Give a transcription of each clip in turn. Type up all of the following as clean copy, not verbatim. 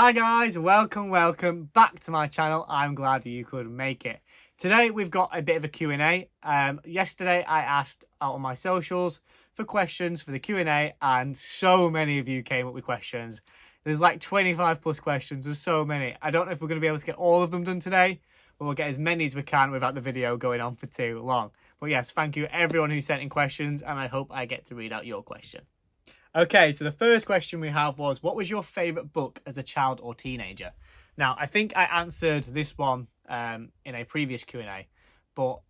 Hi guys, welcome back to my channel. I'm glad you could make it. Today we've got a bit of a Q&A. Yesterday I asked out on my socials for questions for the Q&A and so many of you came up with questions. There's like 25 plus questions, there's so many. I don't know if we're going to be able to get all of them done today, but we'll get as many as we can without the video going on for too long. But yes, thank you everyone who sent in questions and I hope I get to read out your question. Okay, so the first question we have was, what was your favourite book as a child or teenager? Now, I think I answered this one in a previous Q&A, but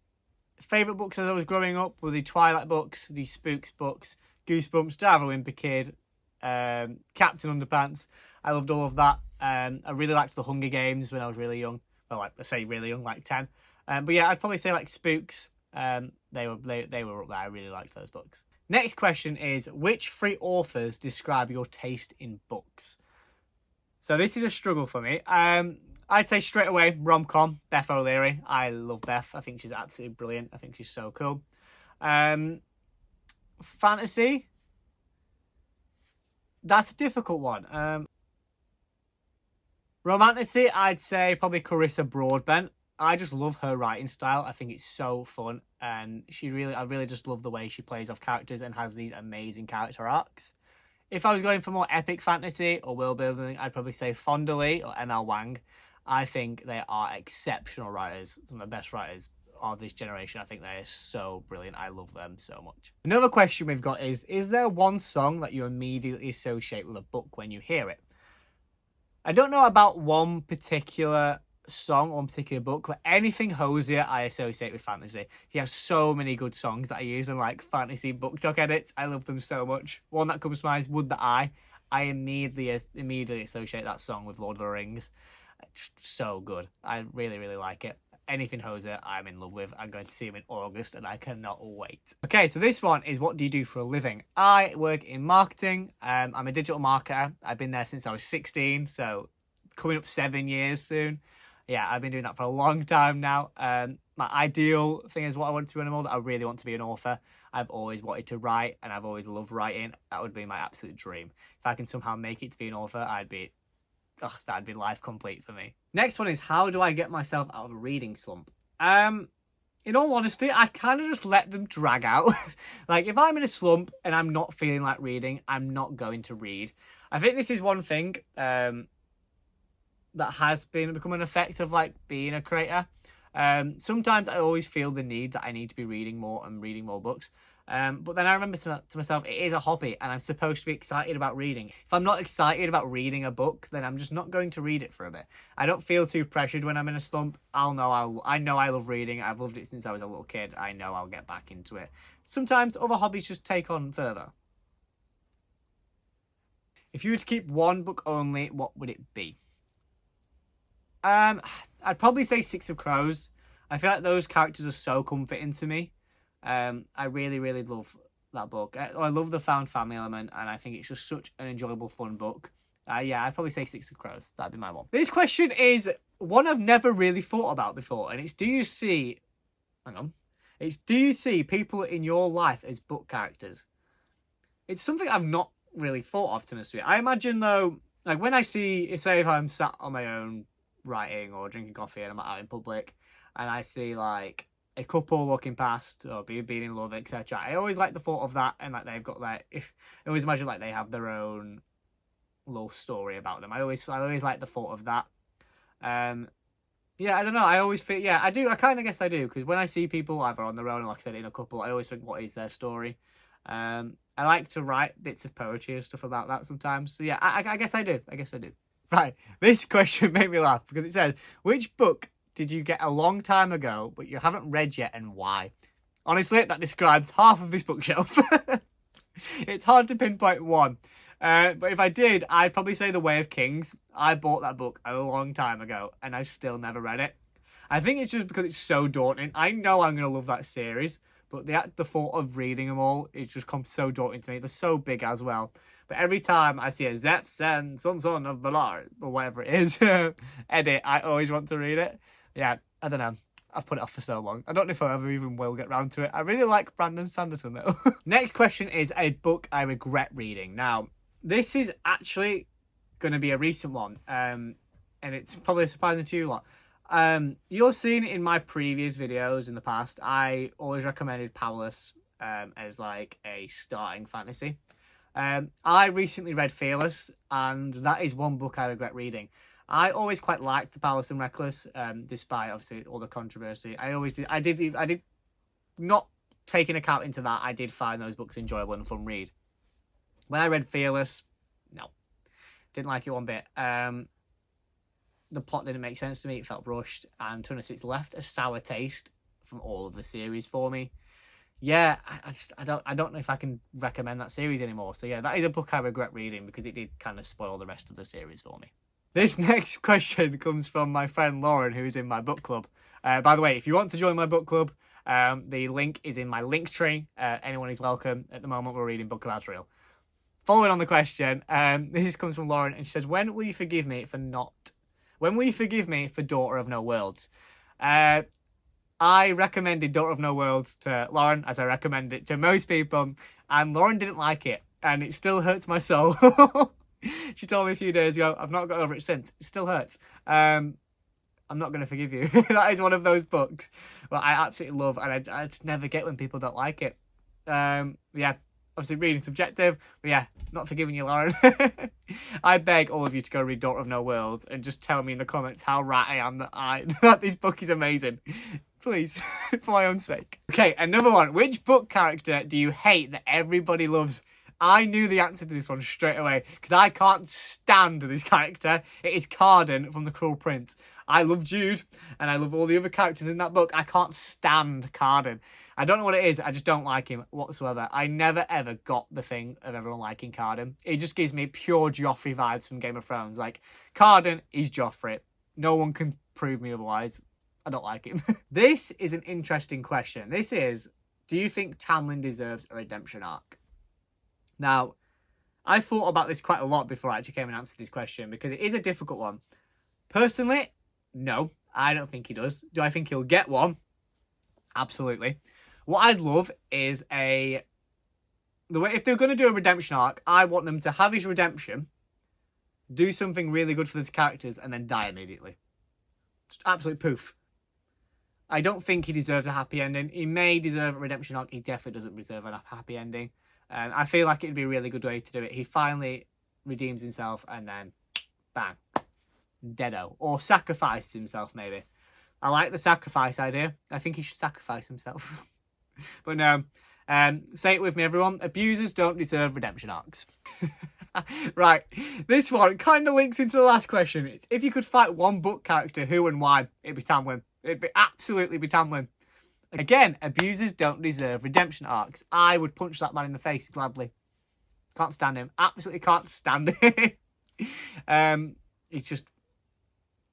favourite books as I was growing up were the Twilight books, the Spooks books, Goosebumps, Diary of a Wimpy Kid, Captain Underpants. I loved all of that. I really liked the Hunger Games when I was really young. Well, like I say really young, like 10. But yeah, I'd probably say like Spooks. They were up there. I really liked those books. Next question is, which three authors describe your taste in books? So this is a struggle for me. I'd say straight away, rom-com, Beth O'Leary. I love Beth. I think she's absolutely brilliant. I think she's so cool. Fantasy. That's a difficult one. Romantasy, I'd say probably Carissa Broadbent. I just love her writing style. I think it's so fun, and I really just love the way she plays off characters and has these amazing character arcs. If I was going for more epic fantasy or world building, I'd probably say Fonda Lee or M.L. Wang. I think they are exceptional writers, some of the best writers of this generation. I think they are so brilliant. I love them so much. Another question we've got is there one song that you immediately associate with a book when you hear it? I don't know about one particular song or particular book, but anything Hosier I associate with fantasy. He has so many good songs that I use in like fantasy book talk edits. I love them so much. One that comes to mind is Would That I immediately associate that song with Lord of the Rings. It's so good. I really like it. Anything Hosier I'm in love with. I'm going to see him in August and I cannot wait. Okay, so this one is, what do you do for a living? I work in marketing. I'm a digital marketer. I've been there since I was 16, so coming up 7 years soon. Yeah, I've been doing that for a long time now. My ideal thing is what I want to be when I'm older. I really want to be an author. I've always wanted to write and I've always loved writing. That would be my absolute dream. If I can somehow make it to be an author, that'd be life complete for me. Next one is, how do I get myself out of a reading slump? In all honesty, I kind of just let them drag out. Like, if I'm in a slump and I'm not feeling like reading, I'm not going to read. I think this is one thing that has become an effect of like being a creator. Sometimes I always feel the need that I need to be reading more and reading more books. But then I remember to myself, it is a hobby and I'm supposed to be excited about reading. If I'm not excited about reading a book, then I'm just not going to read it for a bit. I don't feel too pressured when I'm in a slump. I know I love reading. I've loved it since I was a little kid. I know I'll get back into it. Sometimes other hobbies just take on further. If you were to keep one book only, what would it be? I'd probably say Six of Crows. I feel like those characters are so comforting to me. I really love that book. I love the found family element, and I think it's just such an enjoyable, fun book. Yeah, I'd probably say Six of Crows. That'd be my one. This question is one I've never really thought about before, and it's, do you see people in your life as book characters? It's something I've not really thought of, to be honest with you. I imagine, though, like when I see, say if I'm sat on my own writing or drinking coffee and I'm out in public and I see like a couple walking past or being in love, etc., I always like the thought of that, and like they've got like, I always imagine like they have their own little story about them. I always like the thought of that. Yeah, I don't know, I always feel, yeah, I do, I kind of guess I do, because when I see people either on their own or like I said in a couple, I always think, what is their story? I like to write bits of poetry and stuff about that sometimes, so yeah, I guess I do. Right, this question made me laugh because it says, which book did you get a long time ago but you haven't read yet and why? Honestly, that describes half of this bookshelf. It's hard to pinpoint one. But if I did, I'd probably say The Way of Kings. I bought that book a long time ago and I've still never read it. I think it's just because it's so daunting. I know I'm going to love that series, but the thought of reading them all, it just comes so daunting to me. They're so big as well. But every time I see a Zeps and Son of Valar, or whatever it is, edit, I always want to read it. Yeah, I don't know. I've put it off for so long. I don't know if I ever even will get round to it. I really like Brandon Sanderson, though. Next question is a book I regret reading. Now, this is actually going to be a recent one, and it's probably surprising to you lot. You'll seen in my previous videos in the past, I always recommended Powerless as like a starting fantasy. I recently read Fearless, and that is one book I regret reading. I always quite liked The Powerless and Reckless, despite obviously all the controversy. I did not taking account into that. I did find those books enjoyable and fun read. When I read Fearless, no, didn't like it one bit. The plot didn't make sense to me. It felt rushed, and to be honest, it's left a sour taste from all of the series for me. Yeah, I don't know if I can recommend that series anymore. So yeah, that is a book I regret reading because it did kind of spoil the rest of the series for me. This next question comes from my friend Lauren, who is in my book club. By the way, if you want to join my book club, the link is in my link tree. Anyone is welcome. At the moment, we're reading Book of Azrael. Following on the question, this comes from Lauren, and she says, When will you forgive me for Daughter of No Worlds? I recommended Daughter of No Worlds to Lauren, as I recommended it to most people, and Lauren didn't like it, and it still hurts my soul. She told me a few days ago, I've not got over it since. It still hurts. I'm not going to forgive you. That is one of those books that I absolutely love, and I just never get when people don't like it. Yeah, obviously reading subjective, but yeah, not forgiving you, Lauren. I beg all of you to go read Daughter of No Worlds and just tell me in the comments how right I am that this book is amazing. Please, for my own sake. Okay, another one. Which book character do you hate that everybody loves? I knew the answer to this one straight away because I can't stand this character. It is Cardan from The Cruel Prince. I love Jude and I love all the other characters in that book. I can't stand Cardan. I don't know what it is. I just don't like him whatsoever. I never ever got the thing of everyone liking Cardan. It just gives me pure Joffrey vibes from Game of Thrones. Like, Cardan is Joffrey. No one can prove me otherwise. I don't like him. This is an interesting question. This is, do you think Tamlin deserves a redemption arc? Now, I thought about this quite a lot before I actually came and answered this question because it is a difficult one. Personally, no, I don't think he does. Do I think he'll get one? Absolutely. What I'd love is if they're going to do a redemption arc, I want them to have his redemption, do something really good for these characters, and then die immediately. Just absolute poof. I don't think he deserves a happy ending. He may deserve a redemption arc. He definitely doesn't deserve a happy ending. I feel like it'd be a really good way to do it. He finally redeems himself and then bang, deado. Or sacrifices himself, maybe. I like the sacrifice idea. I think he should sacrifice himself. But no, say it with me, everyone. Abusers don't deserve redemption arcs. Right, this one kind of links into the last question. It's if you could fight one book character, who and why? It'd be Tamlin. It'd absolutely be Tamlin. Again, abusers don't deserve redemption arcs. I would punch that man in the face gladly. Can't stand him. Absolutely can't stand him. It's just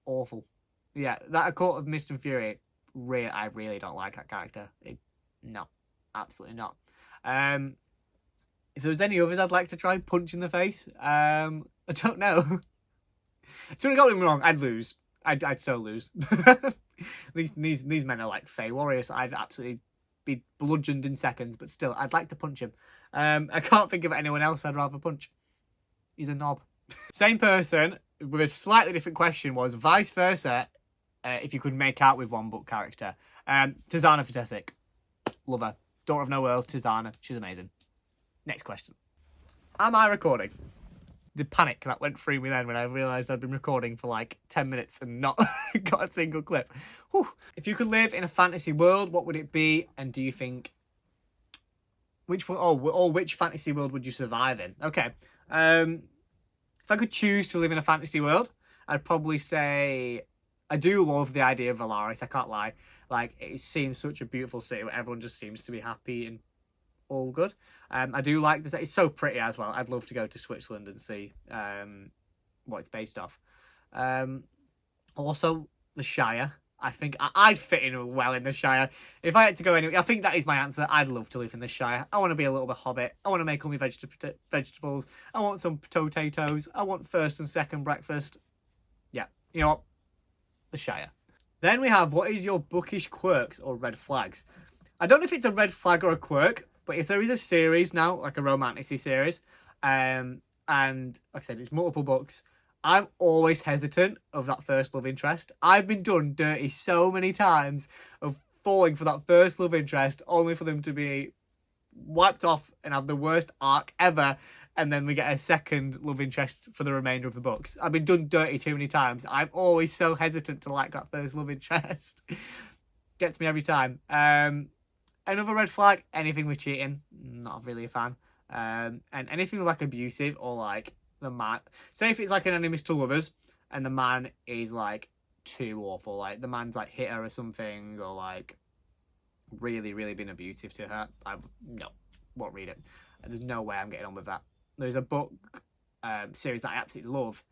awful. Yeah, that A Court of Mist and Fury, I really don't like that character. No, absolutely not. If there was any others I'd like to try punch in the face, I don't know. So don't get me wrong, I'd lose. I'd so lose. These men are like Fey warriors. I'd absolutely be bludgeoned in seconds, but still, I'd like to punch him. I can't think of anyone else I'd rather punch. He's a knob. Same person with a slightly different question was vice versa. If you could make out with one book character, Tizana Fatesic, love her. Daughter of No Worlds, Tizana, she's amazing. Next question. Am I recording? The panic that went through me then when I realised I'd been recording for like 10 minutes and not got a single clip. Whew. If you could live in a fantasy world, what would it be? And do you think which fantasy world would you survive in? Okay. If I could choose to live in a fantasy world, I'd probably say I do love the idea of Valaris, I can't lie. Like, it seems such a beautiful city where everyone just seems to be happy and all good. I do like this. It's so pretty as well. I'd love to go to Switzerland and see what it's based off. Also, the Shire. I think I'd fit in well in the Shire. If I had to go anywhere, I think that is my answer. I'd love to live in the Shire. I want to be a little bit hobbit. I want to make all my vegetables. I want some potatoes. I want first and second breakfast. Yeah, you know what? The Shire. Then we have, what is your bookish quirks or red flags? I don't know if it's a red flag or a quirk, but if there is a series now, like a romanticy series, and like I said, it's multiple books, I'm always hesitant of that first love interest. I've been done dirty so many times of falling for that first love interest only for them to be wiped off and have the worst arc ever, and then we get a second love interest for the remainder of the books. I've been done dirty too many times. I'm always so hesitant to like that first love interest. Gets me every time. Another red flag, anything with cheating, not really a fan. And anything like abusive or like the man, say if it's like an enemies to lovers and the man is like too awful, like the man's like hit her or something, or like really been abusive to her, no, won't read it. There's no way I'm getting on with that. There's a book series that I absolutely love,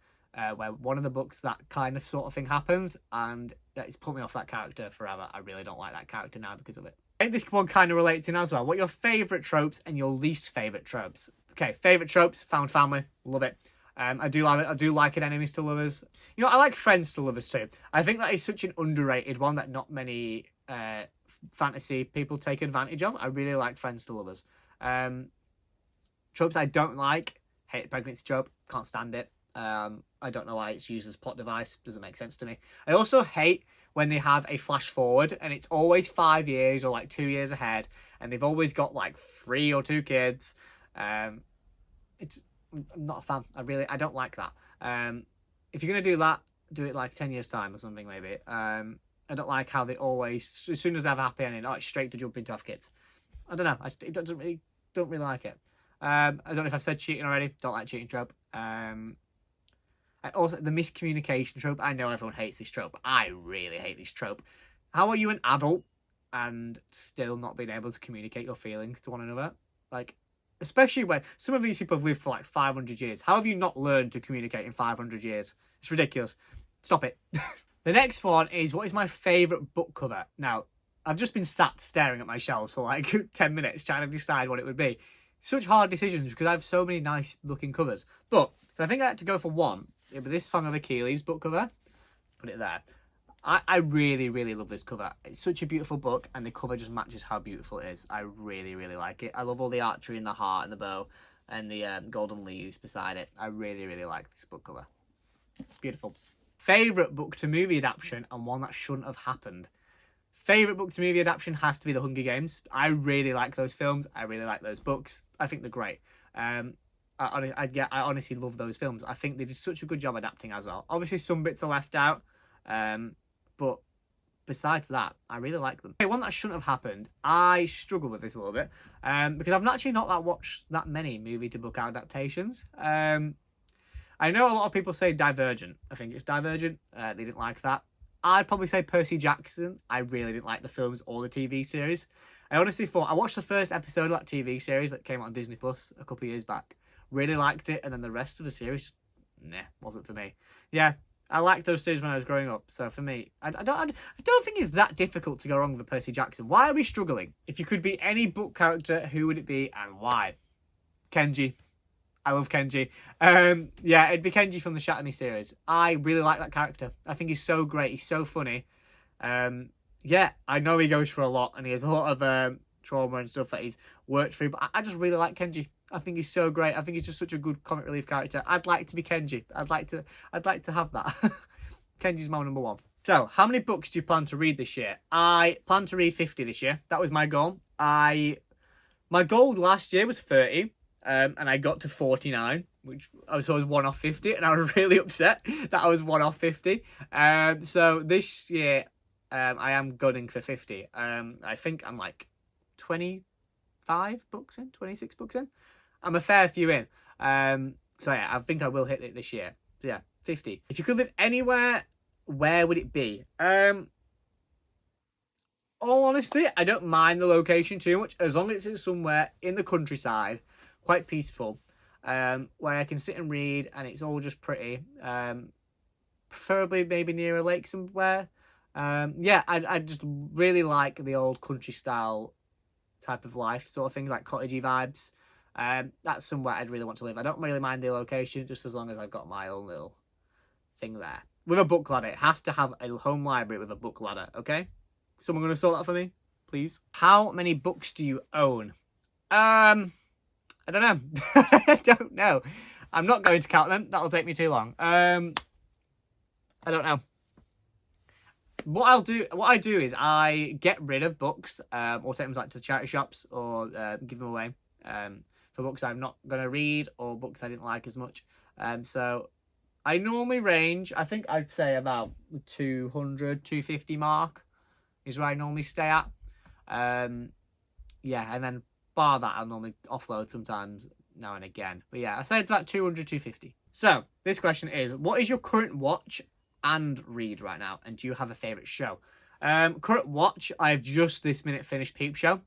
where one of the books that kind of sort of thing happens, and it's put me off that character forever. I really don't like that character now because of it. This one kind of relates in as well. What are your favourite tropes and your least favourite tropes? Okay, favourite tropes, found family, love it. I do like it. I do like it, enemies to lovers. You know, I like friends to lovers too. I think that is such an underrated one that not many fantasy people take advantage of. I really like friends to lovers. Tropes I don't like, hate the pregnancy trope, can't stand it. I don't know why it's used as a plot device, doesn't make sense to me. I also hate when they have a flash forward and it's always 5 years or like 2 years ahead, and they've always got like 3 or 2 kids. I'm not a fan. I don't like that. If you're gonna do that, do it like 10 years time or something maybe. I don't like how they always, as soon as they have a happy ending, it's straight to jump into have kids. I don't know. Don't really like it. I don't know if I've said cheating already. Don't like cheating trope. Also, the miscommunication trope. I know everyone hates this trope. I really hate this trope. How are you an adult and still not being able to communicate your feelings to one another? Like, especially when some of these people have lived for like 500 years. How have you not learned to communicate in 500 years? It's ridiculous. Stop it. The next one is, what is my favourite book cover? Now, I've just been sat staring at my shelves for like 10 minutes trying to decide what it would be. Such hard decisions because I have so many nice looking covers. But if I think I had to go for one, it'd be this Song of Achilles book cover. Put it there. I really love this cover. It's such a beautiful book, and the cover just matches how beautiful it is. I really like it. I love all the archery and the heart and the bow and the golden leaves beside it. I really like this book cover. Beautiful. Favourite book to movie adaptation and one that shouldn't have happened. Favourite book to movie adaptation has to be The Hunger Games. I really like those films. I really like those books. I think they're great. I honestly love those films. I think they did such a good job adapting as well. Obviously, some bits are left out. But besides that, I really like them. Okay, one that shouldn't have happened. I struggle with this a little bit. Because I've actually not watched that many movie to book adaptations. I know a lot of people say Divergent. I think it's Divergent. They didn't like that. I'd probably say Percy Jackson. I really didn't like the films or the TV series. I honestly thought, I watched the first episode of that TV series that came out on Disney Plus a couple of years back. Really liked it, and then the rest of the series, wasn't for me. Yeah, I liked those series when I was growing up, so for me, I don't think it's that difficult to go wrong with Percy Jackson. Why are we struggling? If you could be any book character, who would it be and why? Kenji. I love Kenji. Yeah, it'd be Kenji from the Shatter Me series. I really like that character. I think he's so great. He's so funny. Yeah, I know he goes through a lot and he has a lot of trauma and stuff that he's worked through, but I just really like Kenji. I think he's so great. I think he's just such a good comic relief character. I'd like to be Kenji. I'd like to have that. Kenji's my number one. So, how many books do you plan to read this year? I plan to read 50 this year. That was my goal. My goal last year was 30. And I got to 49, which I was one off 50, and I was really upset that I was one off 50. So this year, I am gunning for 50. I think I'm like 25 books in, 26 books in. I'm a fair few in. So yeah, I think I will hit it this year. So yeah, 50. If you could live anywhere, where would it be? All honesty, I don't mind the location too much, as long as it's somewhere in the countryside, quite peaceful, where I can sit and read and it's all just pretty. Preferably maybe near a lake somewhere. Yeah, I just really like the old country style type of life, sort of thing, like cottagey vibes. That's somewhere I'd really want to live. I don't really mind the location, just as long as I've got my own little thing there. With a book ladder. It has to have a home library with a book ladder, okay? Someone going to sort that for me, please? How many books do you own? I don't know. I don't know. I'm not going to count them. That'll take me too long. I don't know. What I do is I get rid of books, or take them like to charity shops, or give them away for books I'm not going to read or books I didn't like as much. So I normally range, I think I'd say about the 200, 250 mark is where I normally stay at. Yeah, and then bar that, I'll normally offload sometimes now and again. But yeah, I say it's about 200, 250. So this question is, what is your current watch and read right now, and do you have a favourite show? Current watch, I've just this minute finished Peep Show.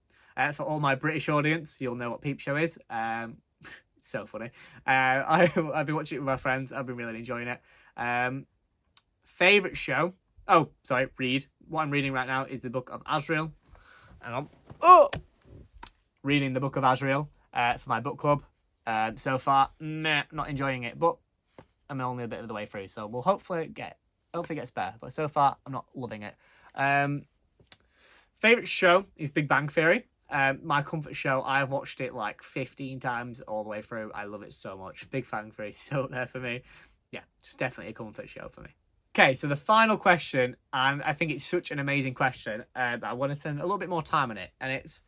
For all my British audience, you'll know what Peep Show is. It's so funny. I've been watching it with my friends. I've been really enjoying it. Favourite show? Oh, sorry, read. What I'm reading right now is the Book of Azrael. Hang on. Oh! Reading the Book of Azrael for my book club. So far, not enjoying it, but I'm only a bit of the way through, so we'll hopefully it gets better. But so far, I'm not loving it. Favorite show is Big Bang Theory. My comfort show. I've watched it like 15 times all the way through. I love it so much. Big Bang Theory is so there for me. Yeah, just definitely a comfort show for me. Okay, so the final question, and I think it's such an amazing question, but I want to spend a little bit more time on it, and it's,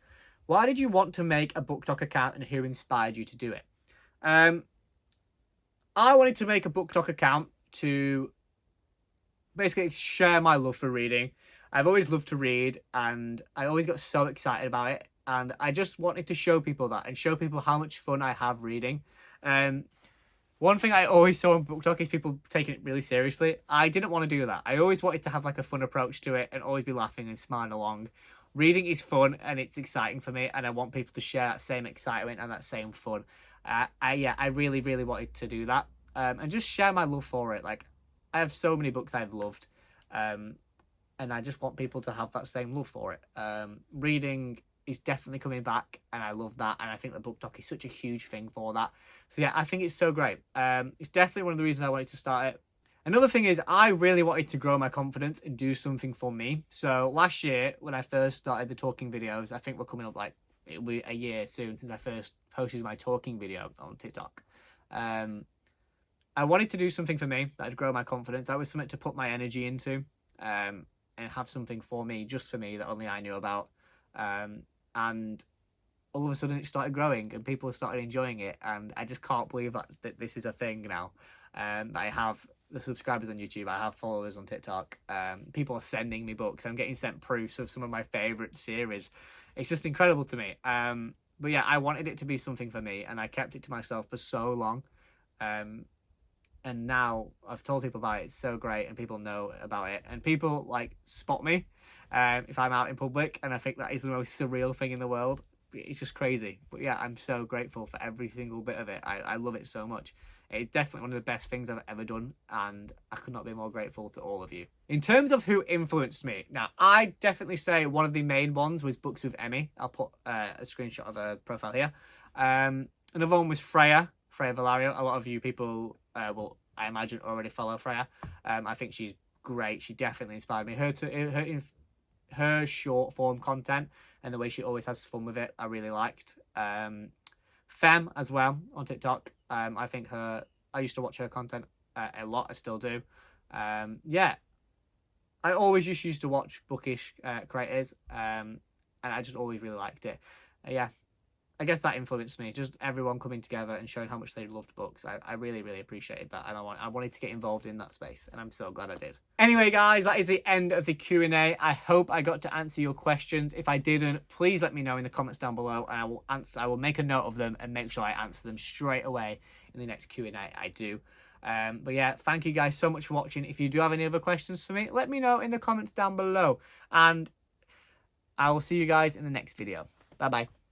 why did you want to make a BookTok account and who inspired you to do it? I wanted to make a BookTok account to basically share my love for reading. I've always loved to read, and I always got so excited about it, and I just wanted to show people that and show people how much fun I have reading. One thing I always saw on BookTok is people taking it really seriously. I didn't want to do that. I always wanted to have like a fun approach to it and always be laughing and smiling along. Reading is fun and it's exciting for me, and I want people to share that same excitement and that same fun. I really, really wanted to do that, and just share my love for it. Like, I have so many books I've loved, and I just want people to have that same love for it. Reading is definitely coming back, and I love that, and I think that BookTok is such a huge thing for that. So yeah, I think it's so great. It's definitely one of the reasons I wanted to start it. Another thing is, I really wanted to grow my confidence and do something for me. So last year, when I first started the talking videos, I think we're coming up like, it'll be a year soon since I first posted my talking video on TikTok. I wanted to do something for me that would grow my confidence. That was something to put my energy into, and have something for me, just for me, that only I knew about. And all of a sudden it started growing and people started enjoying it, and I just can't believe that this is a thing now. I have the subscribers on YouTube, I have followers on TikTok, people are sending me books, I'm getting sent proofs of some of my favourite series. It's just incredible to me. But yeah, I wanted it to be something for me, and I kept it to myself for so long. And now I've told people about it. It's so great, and people know about it, and people like spot me if I'm out in public, and I think that is the most surreal thing in the world. It's just crazy. But yeah, I'm so grateful for every single bit of it. I love it so much. It's definitely one of the best things I've ever done, and I could not be more grateful to all of you. In terms of who influenced me, now, I definitely say one of the main ones was Books with Emmy. I'll put a screenshot of her profile here. Another one was Freya Valario. A lot of you people will, I imagine, already follow Freya. I think she's great. She definitely inspired me. Her short form content and the way she always has fun with it, I really liked. Fem as well on TikTok. I think I used to watch her content a lot. I still do. Yeah, I always just used to watch Bookish creators, and I just always really liked it. Yeah, I guess that influenced me. Just everyone coming together and showing how much they loved books. I really, really appreciated that, and I wanted to get involved in that space, and I'm so glad I did. Anyway, guys, that is the end of the Q&A. I hope I got to answer your questions. If I didn't, please let me know in the comments down below, and I will make a note of them and make sure I answer them straight away in the next Q&A I do. But yeah, thank you guys so much for watching. If you do have any other questions for me, let me know in the comments down below, and I will see you guys in the next video. Bye bye.